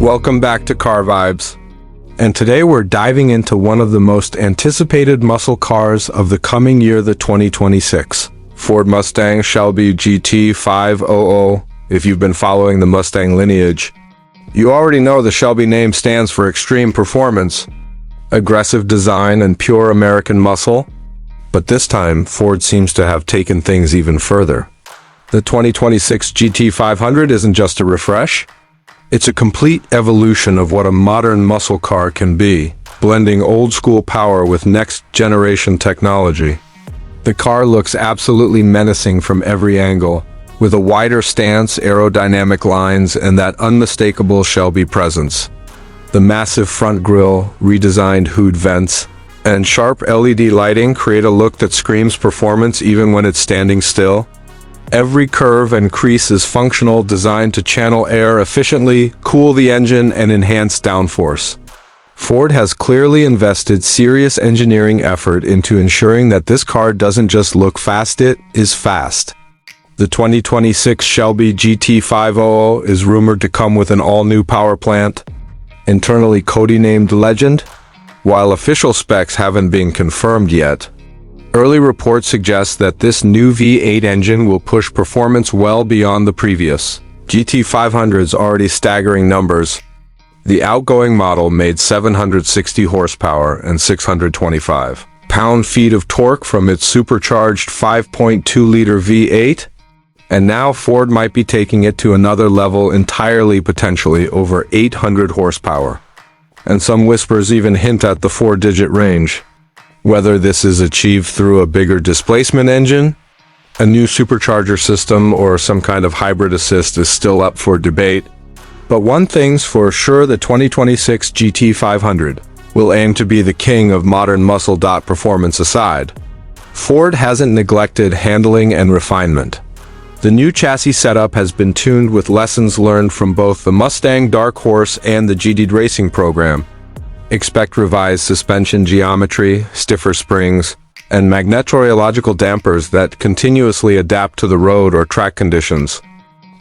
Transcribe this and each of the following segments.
Welcome back to Car Vibes. And today we're diving into one of the most anticipated muscle cars of the coming year, the 2026 Ford Mustang Shelby GT500. If you've been following the Mustang lineage, you already know the Shelby name stands for extreme performance, aggressive design, and pure American muscle. But this time, Ford seems to have taken things even further. The 2026 GT500 isn't just a refresh. It's a complete evolution of what a modern muscle car can be, blending old-school power with next-generation technology. The car looks absolutely menacing from every angle, with a wider stance, aerodynamic lines, and that unmistakable Shelby presence. The massive front grille, redesigned hood vents, and sharp LED lighting create a look that screams performance even when it's standing still. Every curve and crease is functional, designed to channel air efficiently, cool the engine, and enhance downforce. Ford has clearly invested serious engineering effort into ensuring that this car doesn't just look fast, it is fast. The 2026 Shelby GT500 is rumored to come with an all-new power plant, internally codenamed Legend. While official specs haven't been confirmed yet, early reports suggest that this new V8 engine will push performance well beyond the previous GT500's already staggering numbers. The outgoing model made 760 horsepower and 625 pound-feet of torque from its supercharged 5.2-liter V8, and now Ford might be taking it to another level entirely, potentially over 800 horsepower. And some whispers even hint at the 4-digit range. Whether this is achieved through a bigger displacement engine, a new supercharger system, or some kind of hybrid assist is still up for debate. But one thing's for sure, the 2026 GT500 will aim to be the king of modern muscle. Performance aside, Ford hasn't neglected handling and refinement. The new chassis setup has been tuned with lessons learned from both the Mustang Dark Horse and the GT Racing program. Expect revised suspension geometry, stiffer springs, and magnetorological dampers that continuously adapt to the road or track conditions.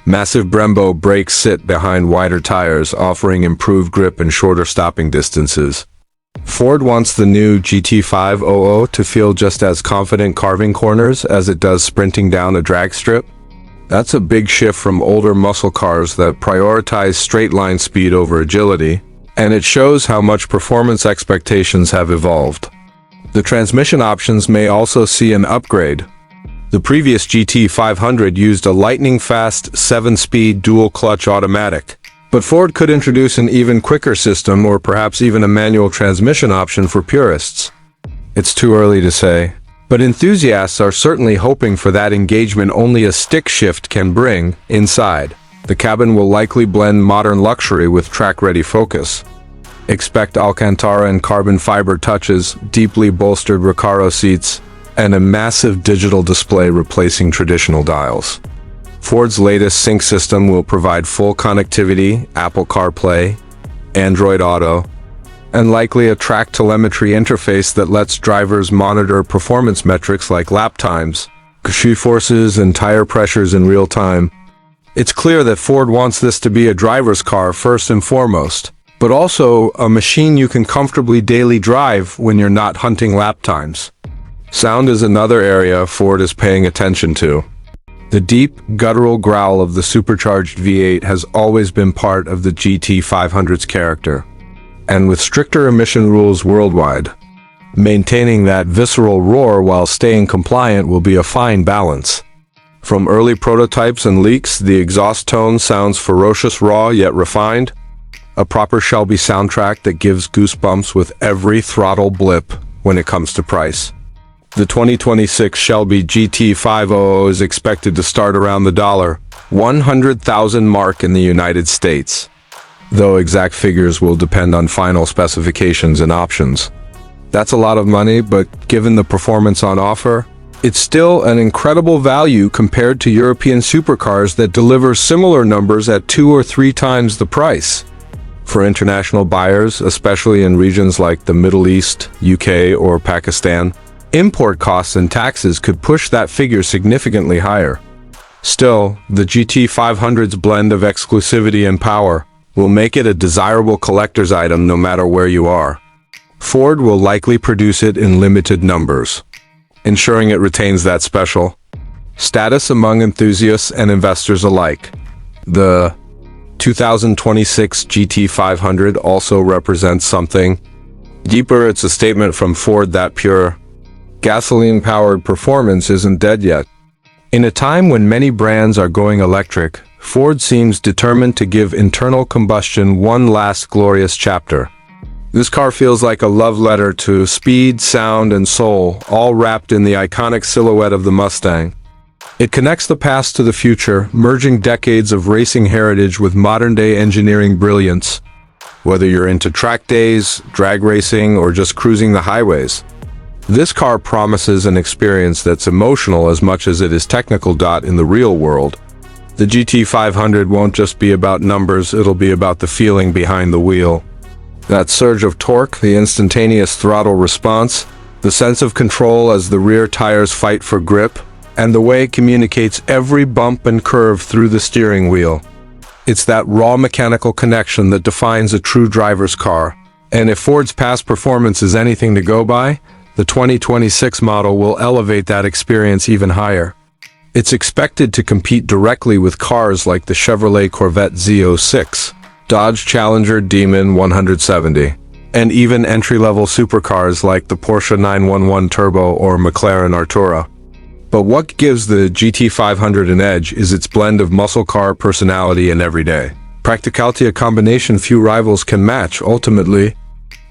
Massive Brembo brakes sit behind wider tires, offering improved grip and shorter stopping distances. Ford wants the new GT500 to feel just as confident carving corners as it does sprinting down a drag strip. That's a big shift from older muscle cars that prioritize straight-line speed over agility, and it shows how much performance expectations have evolved. The transmission options may also see an upgrade. The previous GT500 used a lightning-fast 7-speed dual-clutch automatic, but Ford could introduce an even quicker system, or perhaps even a manual transmission option for purists. It's too early to say, but enthusiasts are certainly hoping for that engagement only a stick shift can bring. Inside, the cabin will likely blend modern luxury with track-ready focus. Expect Alcantara and carbon fiber touches, deeply bolstered Recaro seats, and a massive digital display replacing traditional dials. Ford's latest sync system will provide full connectivity, Apple CarPlay, Android Auto, and likely a track telemetry interface that lets drivers monitor performance metrics like lap times, G-forces, and tire pressures in real time. It's clear that Ford wants this to be a driver's car first and foremost, but also a machine you can comfortably daily drive when you're not hunting lap times. Sound is another area Ford is paying attention to. The deep, guttural growl of the supercharged V8 has always been part of the GT500's character. And with stricter emission rules worldwide, maintaining that visceral roar while staying compliant will be a fine balance. From early prototypes and leaks, the exhaust tone sounds ferocious, raw yet refined. A proper Shelby soundtrack that gives goosebumps with every throttle blip when it comes to price. The 2026 Shelby GT500 is expected to start around the $100,000 mark in the United States, though exact figures will depend on final specifications and options. That's a lot of money, but given the performance on offer, it's still an incredible value compared to European supercars that deliver similar numbers at 2 or 3 times the price. For international buyers, especially in regions like the Middle East, UK, or Pakistan, import costs and taxes could push that figure significantly higher. Still, the GT500's blend of exclusivity and power, will make it a desirable collector's item no matter where you are. Ford will likely produce it in limited numbers, ensuring it retains that special status among enthusiasts and investors alike. The 2026 GT500 also represents something deeper. It's a statement from Ford that pure gasoline-powered performance isn't dead yet. In a time when many brands are going electric, Ford seems determined to give internal combustion one last glorious chapter. This car feels like a love letter to speed, sound, and soul, all wrapped in the iconic silhouette of the Mustang. It connects the past to the future, merging decades of racing heritage with modern-day engineering brilliance. Whether you're into track days, drag racing, or just cruising the highways, this car promises an experience that's emotional as much as it is technical. In the real world, the GT500 won't just be about numbers, it'll be about the feeling behind the wheel. That surge of torque, the instantaneous throttle response, the sense of control as the rear tires fight for grip, and the way it communicates every bump and curve through the steering wheel. It's that raw mechanical connection that defines a true driver's car. And if Ford's past performance is anything to go by, the 2026 model will elevate that experience even higher. It's expected to compete directly with cars like the Chevrolet Corvette Z06, Dodge Challenger Demon 170, and even entry-level supercars like the Porsche 911 Turbo or McLaren Artura. But what gives the GT500 an edge is its blend of muscle car personality and everyday practicality, a combination few rivals can match. Ultimately,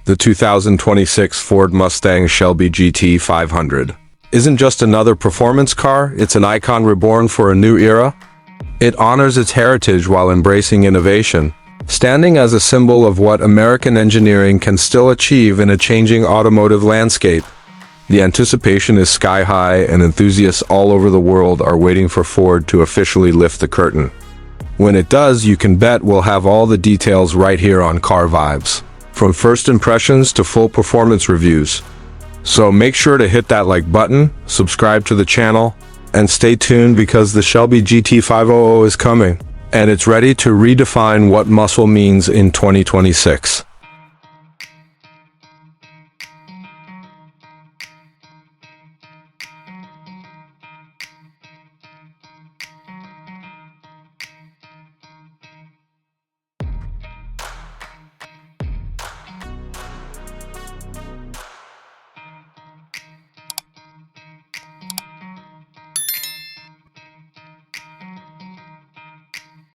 the 2026 Ford Mustang Shelby GT500 isn't just another performance car, it's an icon reborn for a new era. It honors its heritage while embracing innovation, standing as a symbol of what American engineering can still achieve in a changing automotive landscape. The anticipation is sky high, and enthusiasts all over the world are waiting for Ford to officially lift the curtain. When it does, you can bet we'll have all the details right here on Car Vibes, from first impressions to full performance reviews. So make sure to hit that like button, subscribe to the channel, and stay tuned because the Shelby GT500 is coming, and it's ready to redefine what muscle means in 2026.